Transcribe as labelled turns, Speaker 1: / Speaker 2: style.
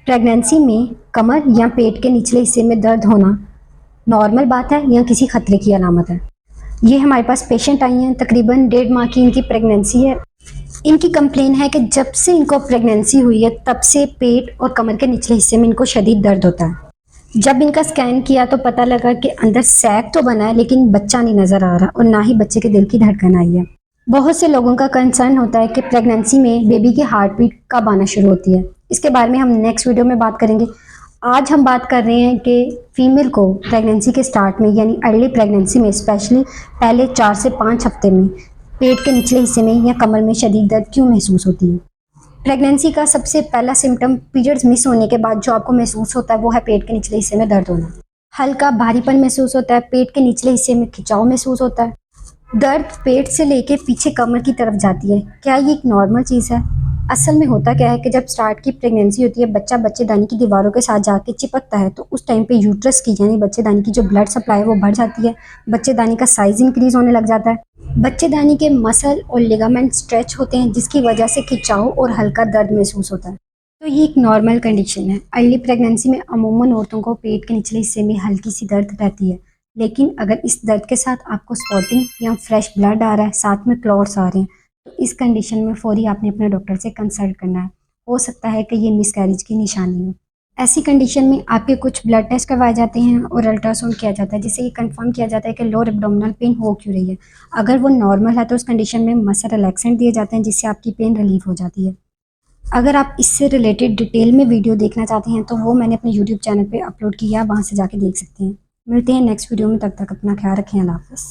Speaker 1: Pregnancy में कमर या पेट के निचले हिस्से में दर्द होना नॉर्मल बात है या किसी खतरे की अलामत है। ये हमारे पास पेशेंट आई हैं, तकरीबन 1.5 माह की इनकी प्रेगनेंसी है। इनकी कंप्लेन है कि जब से इनको प्रेगनेंसी हुई है तब से पेट और कमर के निचले हिस्से में इनको शदीद दर्द होता है। जब इनका स्कैन किया तो पता लगा कि अंदर सैक तो बना है लेकिन बच्चा नहीं नज़र आ रहा और ना ही बच्चे के दिल की धड़कन आई है। बहुत से लोगों का कंसर्न होता है कि प्रेगनेंसी में बेबी की हार्ट बीट कब आना शुरू होती है। इसके बारे में हम नेक्स्ट वीडियो में बात करेंगे। आज हम बात कर रहे हैं कि फीमेल को प्रेगनेंसी के स्टार्ट में यानी अर्ली प्रेगनेंसी में स्पेशली पहले 4 से 5 हफ्ते में पेट के निचले हिस्से में या कमर में शदीद दर्द क्यों महसूस होती है। प्रेगनेंसी का सबसे पहला सिम्टम पीरियड्स मिस होने के बाद जो आपको महसूस होता है वो है पेट के निचले हिस्से में दर्द होना। हल्का भारीपन महसूस होता है, पेट के निचले हिस्से में खिंचाव महसूस होता है, दर्द पेट से लेके पीछे कमर की तरफ जाती है। क्या ये एक नॉर्मल चीज़ है? असल में होता क्या है कि जब स्टार्ट की प्रेगनेंसी होती है बच्चा बच्चेदानी की दीवारों के साथ जाके चिपकता है तो उस टाइम पे यूट्रस की यानी बच्चेदानी की जो ब्लड सप्लाई है वो बढ़ जाती है, बच्चेदानी का साइज इंक्रीज होने लग जाता है, बच्चेदानी के मसल और लिगामेंट स्ट्रेच होते हैं जिसकी वजह से खिंचाव और हल्का दर्द महसूस होता है। तो ये एक नॉर्मल कंडीशन है। अर्ली प्रेगनेंसी में अमूमन औरतों को पेट के निचले हिस्से में हल्की सी दर्द रहती है, लेकिन अगर इस दर्द के साथ आपको स्पॉटिंग या फ्रेश ब्लड आ रहा है, साथ में क्लॉट्स आ रहे हैं, तो इस कंडीशन में फौरी आपने अपने डॉक्टर से कंसल्ट करना है। हो सकता है कि ये मिसकैरेज की निशानी हो। ऐसी कंडीशन में आपके कुछ ब्लड टेस्ट करवाए जाते हैं और अल्ट्रासाउंड किया जाता है जिससे ये कंफर्म किया जाता है कि लोअर एब्डोमिनल पेन हो क्यों रही है। अगर वो नॉर्मल है तो उस कंडीशन में मसल रिलैक्सेंट दिए जाते हैं जिससे आपकी पेन रिलीफ हो जाती है। अगर आप इससे रिलेटेड डिटेल में वीडियो देखना चाहते हैं तो वो मैंने अपने यूट्यूब चैनल पे अपलोड किया, वहाँ से जाके देख सकते हैं। मिलते हैं नेक्स्ट वीडियो में, तब तक अपना ख्याल रखें। अल्लाह हाफ़िज़।